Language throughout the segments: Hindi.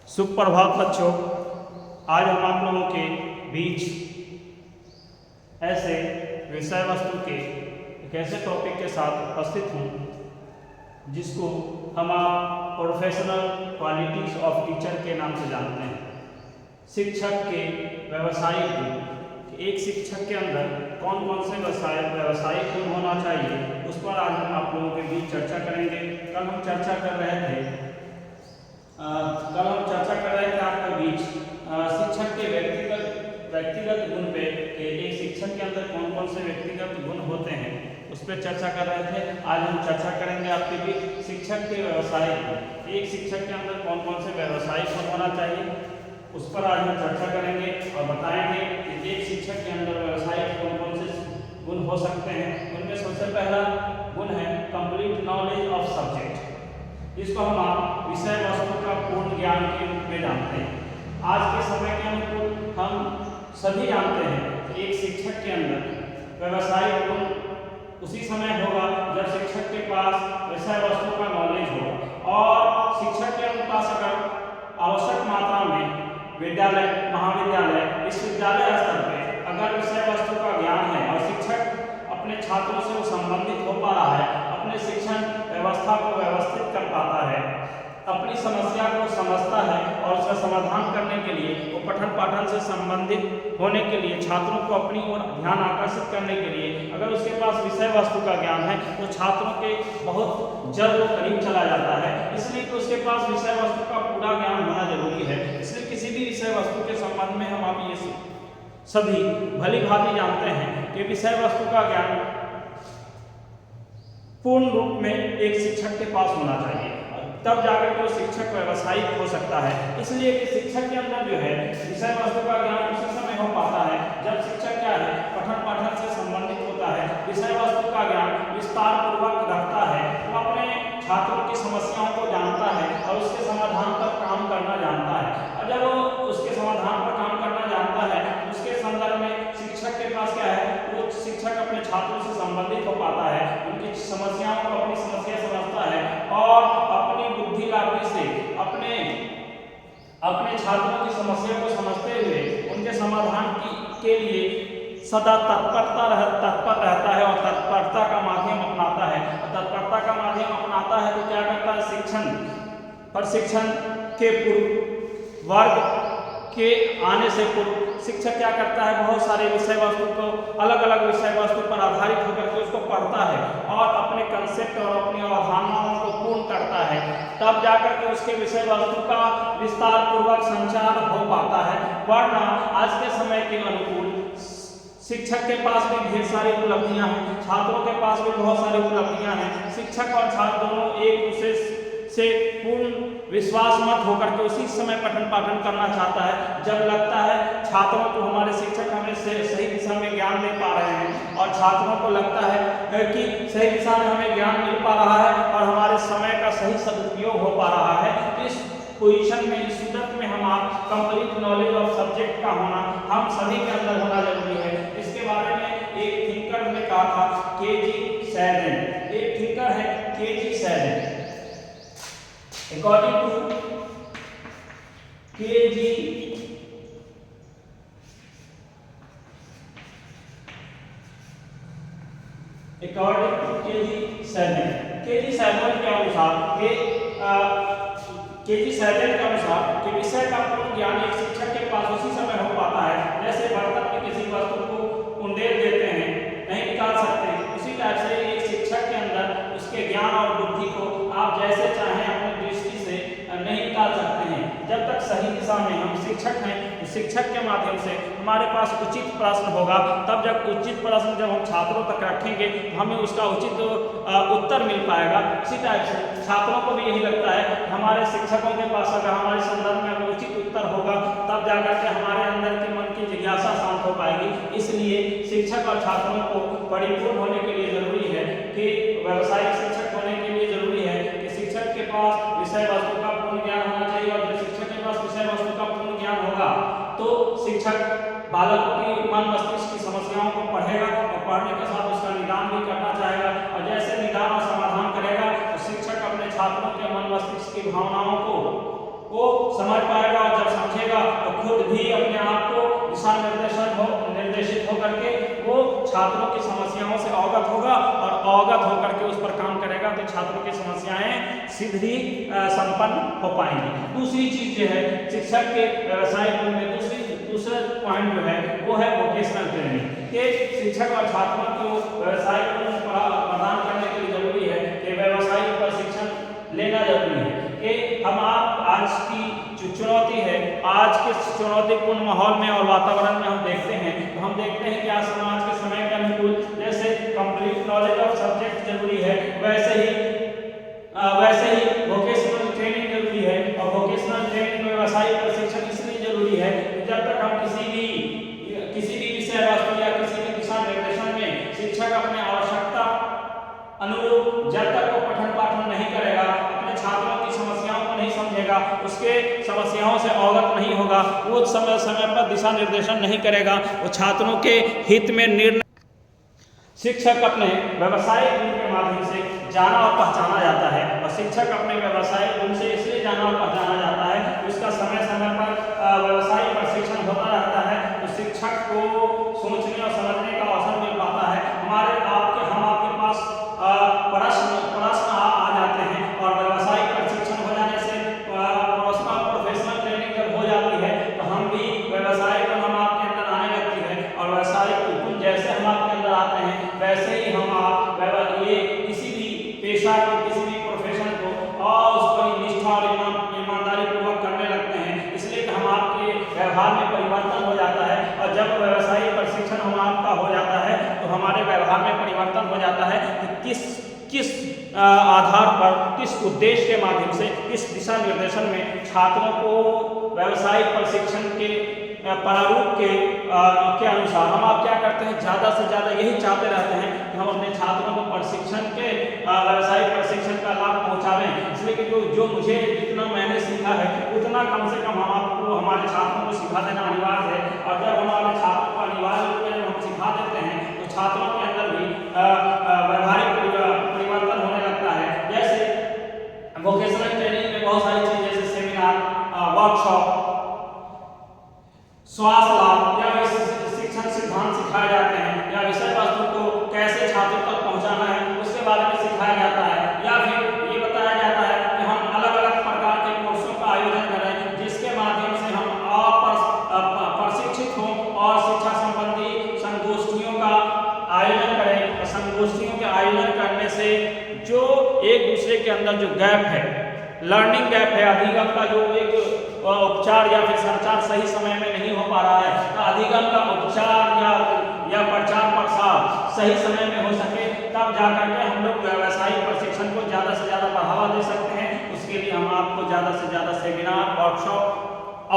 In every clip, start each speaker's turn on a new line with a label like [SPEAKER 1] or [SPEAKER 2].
[SPEAKER 1] सुप्रभात बच्चों, आज हम आप लोगों के बीच ऐसे विषय वस्तु के एक ऐसे टॉपिक के साथ उपस्थित हूँ जिसको हम आप प्रोफेशनल क्वालिटीज ऑफ टीचर के नाम से जानते हैं। शिक्षक के व्यावसायिक गुण, एक शिक्षक के अंदर कौन कौन से व्यावसायिक गुण होना चाहिए, उस पर आज हम आप लोगों के बीच चर्चा करेंगे। कल हम चर्चा कर रहे थे आपके बीच शिक्षक के व्यक्तिगत गुण पे, एक शिक्षक के अंदर कौन कौन से व्यक्तिगत गुण होते हैं उस पर चर्चा कर रहे थे। आज हम चर्चा करेंगे आपके बीच शिक्षक के व्यावसायिक गुण, एक शिक्षक के अंदर कौन कौन से व्यावसायिक गुण होना चाहिए उस पर आज हम चर्चा करेंगे और बताएंगे कि एक शिक्षक के अंदर व्यावसायिक कौन कौन से गुण हो सकते हैं। उनमें सबसे पहला गुण है कंप्लीट नॉलेज ऑफ सब्जेक्ट, जिसको हम आप विषय वस्तु का पूर्ण ज्ञान के रूप में जानते हैं। आज के समय के अनुकूल हम सभी जानते हैं कि एक शिक्षक के अंदर व्यावसायिक गुण उसी समय होगा जब शिक्षक के पास विषय वस्तु का नॉलेज होगा और शिक्षक के पास अगर आवश्यक मात्रा में विद्यालय, महाविद्यालय, विश्वविद्यालय स्तर पर अगर विषय वस्तु का ज्ञान है और शिक्षक अपने छात्रों से वो संबंधित हो पा रहा है, अपने शिक्षण व्यवस्था को व्यवस्थित कर पाता है, अपनी समस्या को समझता है और उसका समाधान करने के लिए वो पठन पाठन से संबंधित होने के लिए छात्रों को अपनी ओर ध्यान आकर्षित करने के लिए अगर उसके पास विषय वस्तु का ज्ञान है तो छात्रों के बहुत जल्द करीब चला जाता है। इसलिए तो उसके पास विषय वस्तु का पूरा ज्ञान होना जरूरी है। इसलिए किसी भी विषय वस्तु के संबंध में हम आप ये सभी भली भांति जानते हैं कि विषय वस्तु का ज्ञान पूर्ण रूप में एक शिक्षक के पास होना चाहिए, तब जाकर के वो शिक्षक व्यावसायिक हो सकता है। इसलिए कि शिक्षक के अंदर जो है विषय वस्तु का ज्ञान उसी समय हो पाता है जब शिक्षक क्या है पठन पाठन से संबंधित होता है, विषय वस्तु का ज्ञान विस्तार पूर्वक रखता है, वो अपने छात्रों की समस्याओं को जानता है और उसके समाधान पर काम करना जानता है। और जब वो उसके समाधान पर काम करना जानता है उसके संदर्भ में शिक्षक के पास क्या है, वो शिक्षक अपने छात्रों से संबंधित हो पाता है, उनकी समस्याओं को अपनी समस्या समझता है और अपनी बुद्धि लाभी से अपने छात्रों की समस्या को समझते हुए उनके समाधान के लिए सदा तत्पर रहता है और तत्परता का माध्यम अपनाता है। और तत्परता का माध्यम अपनाता है तो क्या करता है, प्रशिक्षण के पूर्व वर्ग के आने से पूर्व शिक्षक क्या करता है, बहुत सारे विषय वस्तु को अलग अलग विषय वस्तु पर आधारित होकर के उसको पढ़ता है और अपने कंसेप्ट और अपनी अवधारणाओं को पूर्ण करता है, तब जाकर के उसके विषय वस्तु का विस्तार पूर्वक संचार हो पाता है। वरना आज के समय के अनुकूल शिक्षक के पास भी ढेर सारी उपलब्धियां हैं, छात्रों के पास भी बहुत सारी उपलब्धियां हैं। शिक्षक और छात्र दोनों एक दूसरे से पूर्ण विश्वास मत होकर के उसी समय पठन पाठन करना चाहता है जब लगता है छात्रों को हमारे शिक्षक हमें सही दिशा में ज्ञान दे पा रहे हैं और छात्रों को लगता है कि सही दिशा में हमें ज्ञान मिल पा रहा है और हमारे समय का सही सदुपयोग हो पा रहा है। इस पोजीशन में, इस सूरत में हम आप कंप्लीट नॉलेज ऑफ सब्जेक्ट का होना हम सभी के अंदर होना जरूरी है। इसके बारे में एक थिंकर ने कहा था, के.जी. सैडेन, एक थिंकर है K G. Saiyidain. According to K.G. Saiyidain, K G. Saiyidain के अनुसार कि विषय का पूर्ण ज्ञान एक शिक्षक के पास उसी समय हो पाता है जैसे बर्तन में किसी वस्तु को उंडेल देते हैं, नहीं निकाल सकते, उसी टाइप से एक शिक्षक के अंदर उसके ज्ञान और बुद्धि को आप जैसे चाहें अपनी दृष्टि से नहीं निकाल सकते हैं। जब तक सही दिशा में हम शिक्षक हैं, शिक्षक के माध्यम से हमारे पास उचित प्रश्न होगा, तब जब उचित प्रश्न जब हम छात्रों तक रखेंगे तो हमें उसका उचित उत्तर मिल पाएगा। इसी टाइप से छात्रों को भी यही लगता है हमारे शिक्षकों के पास अगर हमारे संदर्भ में अगर उचित उत्तर होगा तब जाकर के हमारे अंदर के मन की जिज्ञासा शांत हो पाएगी। इसलिए शिक्षक और छात्रों को परिपूर्ण होने के लिए जरूरी है कि व्यावसायिक शिक्षक होने के लिए जरूरी है कि शिक्षक के पास विषय वस्तु का पूर्ण ज्ञान होना चाहिए और जब शिक्षक के पास विषय वस्तु का पूर्ण ज्ञान होगा तो शिक्षक बालकों की मन मस्तिष्क की समस्याओं को पढ़ेगा और पढ़ने के साथ उसका निदान भी करना चाहेगा और जैसे निदान और समाधान करेगा तो शिक्षक अपने छात्रों के मन मस्तिष्क की भावनाओं को समझ पाएगा, और जब समझेगा तो खुद भी अपने आप को दिशा निर्देशित होकर के वो छात्रों की समस्याओं से अवगत होगा, और अवगत होकर के उस पर काम करेगा तो छात्रों की समस्याएं सीधी संपन्न हो पाएंगी। दूसरी चीज जो है शिक्षक के व्यवसायिक गुण में दूसरा पॉइंट जो है वो है वोकेशनल ट्रेनिंग, कि शिक्षक और छात्रों को व्यवसायिक गुण प्रदान करने के लिए जरूरी है कि व्यवसायिक प्रशिक्षण लेना जरूरी है। कि हम आप आज की जो चुनौती है, आज के चुनौतीपूर्ण माहौल में और वातावरण में हम देखते हैं, तो हम देखते हैं कि आज समाज के समय के अनुकूल जैसे कंप्लीट नॉलेज ऑफ सब्जेक्ट जरूरी है, वैसे ही वोकेशनल ट्रेनिंग जरूरी है। और वोकेशनल ट्रेनिंग में व्यवसायिक प्रशिक्षण इसलिए जरूरी है कि जब तक हम किसी भी विषय वस्तु या किसी भी दिशा निर्देशन में शिक्षक अपने आवश्यकता अनुरूप जब तक वो पठन पाठन नहीं करेगा, अपने छात्रों की समस्याओं को नहीं समझेगा, उसके समस्याओं से अवगत नहीं होगा, वो समय पर दिशा निर्देशन नहीं करेगा, वो छात्रों के हित में निर्णय। शिक्षक अपने व्यवसायिक गुण के माध्यम से जाना और पहचाना जाता है, और शिक्षक अपने व्यवसायिक गुण से इसलिए जाना और पहचाना जाता है कि उसका समय समय पर व्यवसायिक प्रशिक्षण होता रहता है, तो शिक्षक को सोचने और समझने का अवसर मिल पाता है। हम आपके पास प्रश्न आ जाते हैं, और व्यवसायिक प्रशिक्षण हो जाने से प्रोफेशनल ट्रेनिंग जब हो जाती है तो हम भी व्यवसायिक गुण हम आपके अंदर आने लगती है, और व्यवसायिक गुण जैसे हम आपके अंदर आते हैं वैसे ही हम ये किसी भी पेशा को, किसी भी प्रोफेशन को और उस पर निष्ठा और ईमानदारी पूर्वक करने लगते हैं, इसलिए कि हम आपके व्यवहार में परिवर्तन हो जाता है। और जब व्यवसायिक प्रशिक्षण हम आपका हो जाता है तो हमारे व्यवहार में परिवर्तन हो जाता है कि किस आधार पर, किस उद्देश्य के माध्यम से, किस दिशा निर्देशन में छात्रों को व्यवसायिक प्रशिक्षण के प्रारूप के अनुसार हम आप क्या करते हैं, ज़्यादा से ज़्यादा यही चाहते रहते हैं कि हम अपने छात्रों को प्रशिक्षण के व्यवसायिक प्रशिक्षण का लाभ पहुंचावें, इसलिए कि जो मुझे जितना मैंने सीखा है उतना कम से कम हम आपको, हमारे छात्रों को सिखा देना अनिवार्य है। और जब हमारे छात्रों को अनिवार्य रूप में हम सिखा देते हैं तो छात्रों के अंदर भी व्यवहारिक परिवर्तन होने लगता है। जैसे वोकेशनल ट्रेनिंग में बहुत सारी चीज़, जैसे सेमिनार, वर्कशॉप, स्वास्थ्य लाभ या शिक्षण सिद्धांत सिखाए जाते हैं, या विषय वस्तु को कैसे छात्रों तक पहुंचाना है उसके बारे में सिखाया जाता है, या फिर ये बताया जाता है कि हम अलग अलग प्रकार के कोर्सों का आयोजन करें जिसके माध्यम से हम प्रशिक्षित हों और शिक्षा संबंधी संगोष्ठियों का आयोजन करें। और संगोष्ठियों के आयोजन करने से जो एक दूसरे के अंदर जो गैप है, लर्निंग गैप है, अधिगम का जो एक उपचार या फिर संचार सही समय में नहीं हो पा रहा है, तो अधिगम का उपचार या प्रचार प्रसार सही समय में हो सके, तब जाकर के हम लोग व्यवसायिक प्रशिक्षण को ज़्यादा से ज़्यादा बढ़ावा दे सकते हैं। उसके लिए हम आपको ज़्यादा से ज़्यादा सेमिनार, वर्कशॉप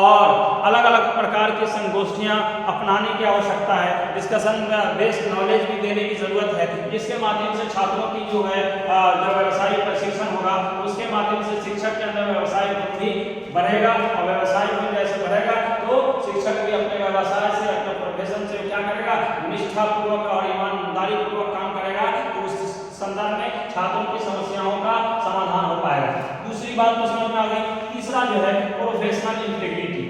[SPEAKER 1] और अलग अलग प्रकार की संगोष्ठियां अपनाने की आवश्यकता है। डिस्कशन बेस्ड नॉलेज भी देने की जरूरत है, जिसके माध्यम से छात्रों की जो है जो व्यवसायिक प्रशिक्षण होगा उसके माध्यम से शिक्षक के अंदर व्यवसायिक गुण भी बढ़ेगा, और व्यवसायिक गुण जैसे बढ़ेगा तो शिक्षक भी अपने व्यवसाय से, अपने प्रोफेशन से क्या करेगा, निष्ठापूर्वक और ईमानदारी पूर्वक काम करेगा, तो उस संदर्भ में छात्रों की समस्याओं का समाधान हो पाएगा। दूसरी बात तो समझ में आ गई। तीसरा जो है प्रोफेशनल इंटीग्रिटी।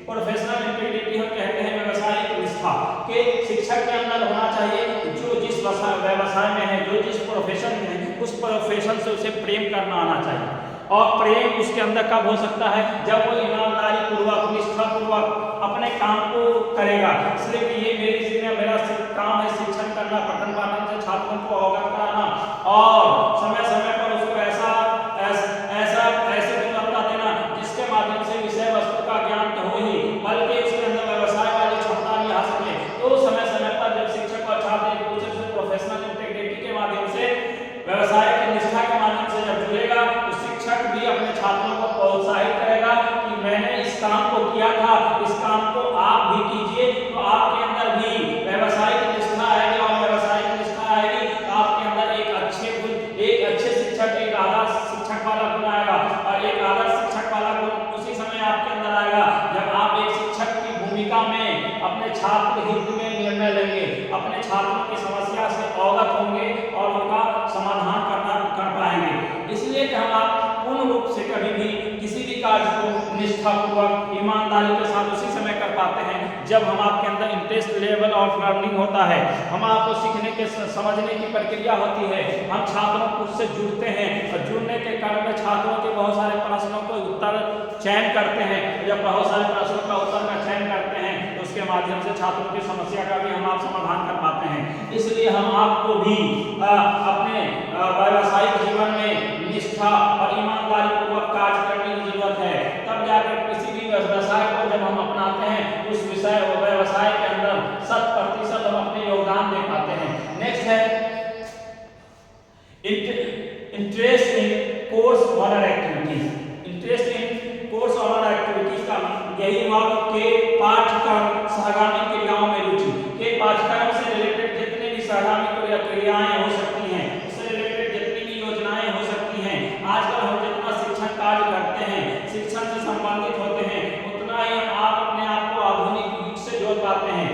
[SPEAKER 1] प्रोफेशनल इंटीग्रिटी हम कहते हैं व्यवसायिक निष्ठा, के शिक्षक के अंदर होना चाहिए जो जिस व्यवसाय में है, जो जिस प्रोफेशन में है, उस प्रोफेशन से उसे प्रेम करना आना चाहिए। और प्रेम उसके अंदर कब हो सकता है, जब वो ईमानदारी पूर्वक, निष्ठा पूर्वक अपने काम को करेगा। इसलिए कि ये मेरा काम है शिक्षण करना, पठन पाठन से छात्रों को अवगत कराना, और समय समय पर उसको ऐसे गुणवत्ता देना जिसके माध्यम से विषय वस्तु का ज्ञान तो हो ही, बल्कि उसके अंदर व्यवसाय वाली क्षमता भी आ सके। तो समय समय पर जब शिक्षक और छात्र एक दूसरे से प्रोफेशनल इंटीग्रिटी के माध्यम से, व्यवसाय की निष्ठा के माध्यम से जब जुड़ेगा, तो शिक्षक भी अपने छात्रों को प्रोत्साहित करेगा कि मैंने इस काम को किया था, इस काम को आप भी कीजिए, तो आपके अंदर भी व्यवसायिक निष्ठा आएगी, और व्यवसायिक निष्ठा आएगी तो आपके अंदर एक अच्छे शिक्षक, एक आदर्श शिक्षक वाला गुण आएगा। और एक आदर्श शिक्षक वाला गुण उसी समय आपके अंदर आएगा जब आप एक शिक्षक की भूमिका में अपने छात्र हित में निर्णय लेंगे, अपने छात्रों की समस्या से अवगत होंगे और उनका समाधान कर पाएंगे। इसलिए कि हम आप पूर्ण रूप से कभी भी किसी भी कार्य को निष्ठापूर्वक ईमानदारी के साथ उसी समय कर पाते हैं जब हम आपके अंदर इंटरेस्ट लेवल ऑफ लर्निंग होता है, हम आपको सीखने के समझने की प्रक्रिया होती है, हम छात्रों को उससे जुड़ते हैं और जुड़ने के कारण में छात्रों के बहुत सारे प्रश्नों को उत्तर चयन करते हैं। जब बहुत सारे प्रश्नों का उत्तर का चयन करते हैं तो उसके माध्यम से छात्रों की समस्या का भी हम आप समाधान कर पाते हैं। इसलिए हम आपको भी अपने व्यावसायिक जीवन में निष्ठा और ईमानदारी पूर्वक कार्य करने की जरूरत है, तब जाकर किसी भी व्यवसाय को जब हम अपनाते हैं उस विषय व्यवसाय के अंदर 100% हम अपने योगदान दे पाते हैं। नेक्स्ट है interest in course honour activities. Interest in course honour activities का यही हुआ के पाठ्यक्रम सहगामी क्रियाओं में रुचि, के पाठ्यक्रम से रिलेटेड जितने भी सहगामी क्रियाएं हो सकती हैं, उससे रिलेटेड जितनी भी योजनाएं हो सकती हैं, आजकल हम जितना शिक्षण कार्य करते हैं, शिक्षण से संबंधित होते हैं, उतना ही आप अपने आप को आधुनिक युग से जोड़ पाते हैं।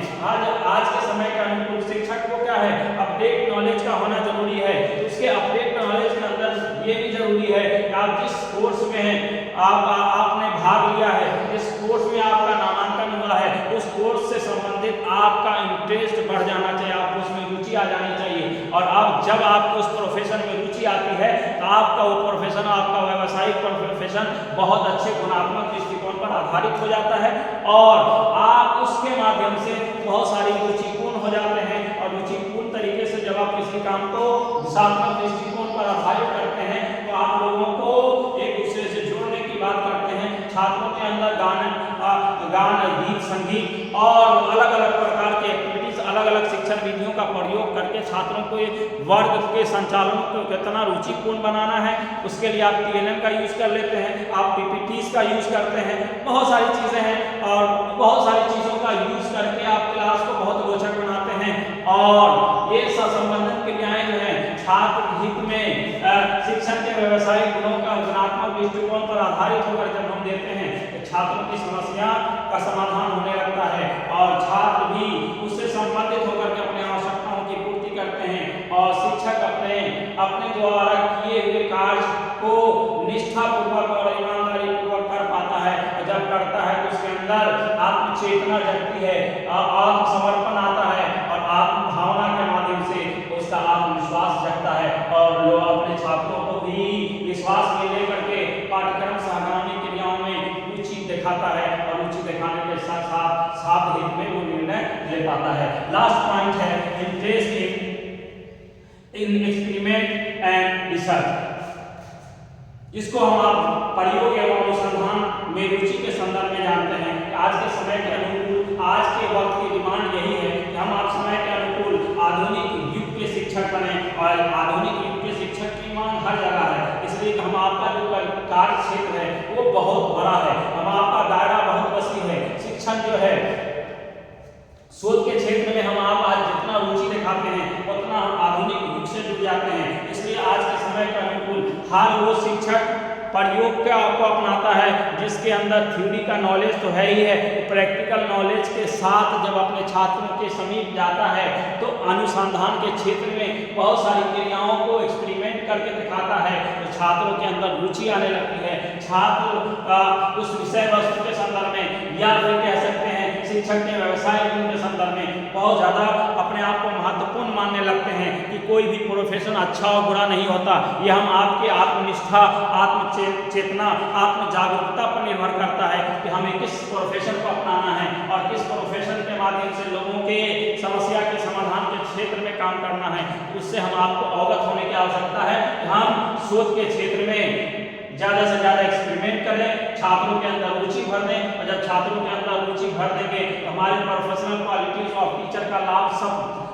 [SPEAKER 1] आज के समय के अनुकूल शिक्षक को क्या है, अपडेट नॉलेज का होना जरूरी है। उसके अपडेट नॉलेज के अंदर ये भी जरूरी है कि आप जिस कोर्स में हैं, आपने भाग लिया है, इस कोर्स में आपका नामांकन हुआ है, उस कोर्स से संबंधित आपका इंटरेस्ट बढ़ जाना चाहिए, आपको उसमें रुचि आ जानी चाहिए। और अब जब आपको उस प्रोफेशन में रुचि आती है तो आपका वो प्रोफेशन, आपका व्यावसायिक प्रोफेशन बहुत अच्छे गुणात्मक दृष्टिकोण पर आधारित हो जाता है और आप उसके माध्यम से बहुत सारी रुचिपूर्ण हो जाते हैं। और रुचिपूर्ण तरीके से जब आप किसी काम को दिशात्मक दृष्टिकोण पर आधारित करते हैं तो आप लोगों को एक दूसरे से जोड़ने की बात करते हैं। छात्रों के अंदर गान, गीत, संगीत और अलग अलग प्रकार के एक्टिविटीज, अलग अलग शिक्षण विधियों का प्रयोग करके छात्रों को वर्ग के संचालन को कितना रुचिपूर्ण बनाना है, उसके लिए आप TLM का यूज कर लेते हैं, आप PPTs का यूज करते हैं, बहुत सारी चीजें हैं और बहुत सारी चीजों का यूज करके आप क्लास को बहुत रोचक बनाते हैं। और ये संबंधित क्रियाएं जो है छात्र हित में शिक्षण के व्यवसायिक गुणों का गुणात्मक दृष्टिकोण पर आधारित होकर जब हम देते हैं तो छात्रों की समस्या का समाधान होने लगता है और छात्र भी उससे संबंधित होकर के अपने आवश्यकताओं की पूर्ति करते हैं और शिक्षक अपने द्वारा किए हुए कार्य को निष्ठापूर्वक और ईमानदारी पूर्वक कर पाता है। और जब करता है तो उसके अंदर आत्मचेतना जगती है, आत्मसमर्पण आता है और आत्म भावना के माध्यम से उसका आत्मविश्वास जगता है और लोग अपने छात्रों को भी विश्वास में लेकर के पाठ्यक्रम सहगामी क्रियाओं में रुचि दिखाता है और रुचि दिखाने के साथ साथ साथ हित में वो निर्णय ले पाता है। लास्ट पॉइंट है interest in experiment and research. इसको हम आप प्रयोग एवं अनुसंधान में रुचि के संदर्भ में जानते हैं कि आज के समय के अनुकूल, आज के वक्त की डिमांड यही है कि हम आप समय के अनुकूल आधुनिक युग के शिक्षक बने और आधुनिक युग के शिक्षक की मांग हर जगह है। इसलिए हम आपका जो कार्य क्षेत्र है वो बहुत बड़ा है, हम आपका दायरा बहुत वसी है। शिक्षण जो है शोध के क्षेत्र में हम आप आज जितना रुचि दिखाते हैं उतना हम आधुनिक युग से जुड़ जाते हैं। इसलिए आज के समय के अनुकूल हर वो शिक्षक प्रयोग को अपनाता है जिसके अंदर थ्योरी का नॉलेज तो है ही है, प्रैक्टिकल नॉलेज के साथ जब अपने छात्रों के समीप जाता है तो अनुसंधान के क्षेत्र में बहुत सारी क्रियाओं को एक्सपेरिमेंट करके दिखाता है तो छात्रों के अंदर रुचि आने लगती है। छात्र उस विषय वस्तु के संदर्भ में या फिर कह सकते हैं शिक्षक के व्यवसाय गुण के संदर्भ में बहुत ज़्यादा अपने आप को महत्वपूर्ण मानने लगते हैं कि कोई भी प्रोफेशन अच्छा और बुरा नहीं होता। यह हम आपके आत्मनिष्ठा, आत्मचेतना, आत्म जागरूकता पर निर्भर करता है कि हमें किस प्रोफेशन को अपनाना है और किस प्रोफेशन के माध्यम से लोगों के समस्या के समाधान के क्षेत्र में काम करना है। उससे हम आपको अवगत होने की आवश्यकता है कि हम शोध के क्षेत्र में ज़्यादा से ज़्यादा एक्सपेरिमेंट करें, छात्रों के अंदर रुचि भर दें और जब छात्रों के अंदर रुचि भर देंगे तो हमारे प्रोफेशनल क्वालिटीज ऑफ टीचर का लाभ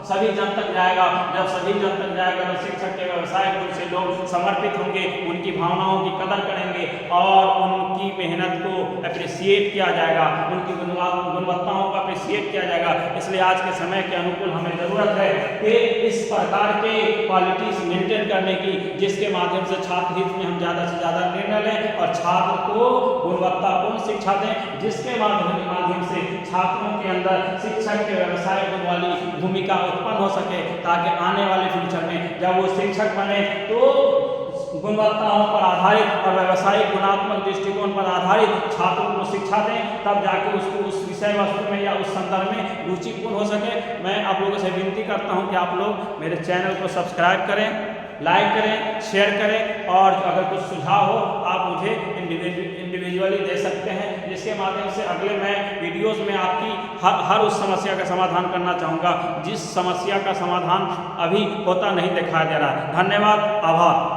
[SPEAKER 1] सभी जन तक जाएगा। जब सभी जन तक जाएगा तो शिक्षक के व्यवसाय गुण से लोग समर्पित होंगे, उनकी भावनाओं की कदर करेंगे और उनकी मेहनत को अप्रिसिएट किया जाएगा, उनकी गुणवत्ताओं को अप्रिसिएट किया जाएगा। इसलिए आज के समय के अनुकूल हमें ज़रूरत है कि इस प्रकार के क्वालिटीज मेंटेन करने की जिसके माध्यम से छात्र हित में हम ज़्यादा से ज़्यादा निर्णय लें और छात्र को गुणवत्तापूर्ण शिक्षा दें, जिसके माध्यम से छात्रों के अंदर शिक्षक के व्यवसाय गुण वाली भूमिका उत्पन्न हो सके ताकि आने वाले फ्यूचर में जब वो शिक्षक बने तो गुणवत्ताओं पर आधारित और व्यावसायिक गुणात्मक दृष्टिकोण पर आधारित छात्रों को शिक्षा दें, तब जाके उसको उस विषय वस्तु में या उस संदर्भ में रुचिपूर्ण हो सके। मैं आप लोगों से विनती करता हूं कि आप लोग मेरे चैनल को सब्सक्राइब करें, लाइक करें, शेयर करें, और अगर कुछ सुझाव हो आप मुझे इंडिविजुअली दे सकते हैं, जिसके माध्यम से अगले मैं वीडियोस में आपकी हर उस समस्या का समाधान करना चाहूँगा जिस समस्या का समाधान अभी होता नहीं दिखाई दे रहा है। धन्यवाद, आभार।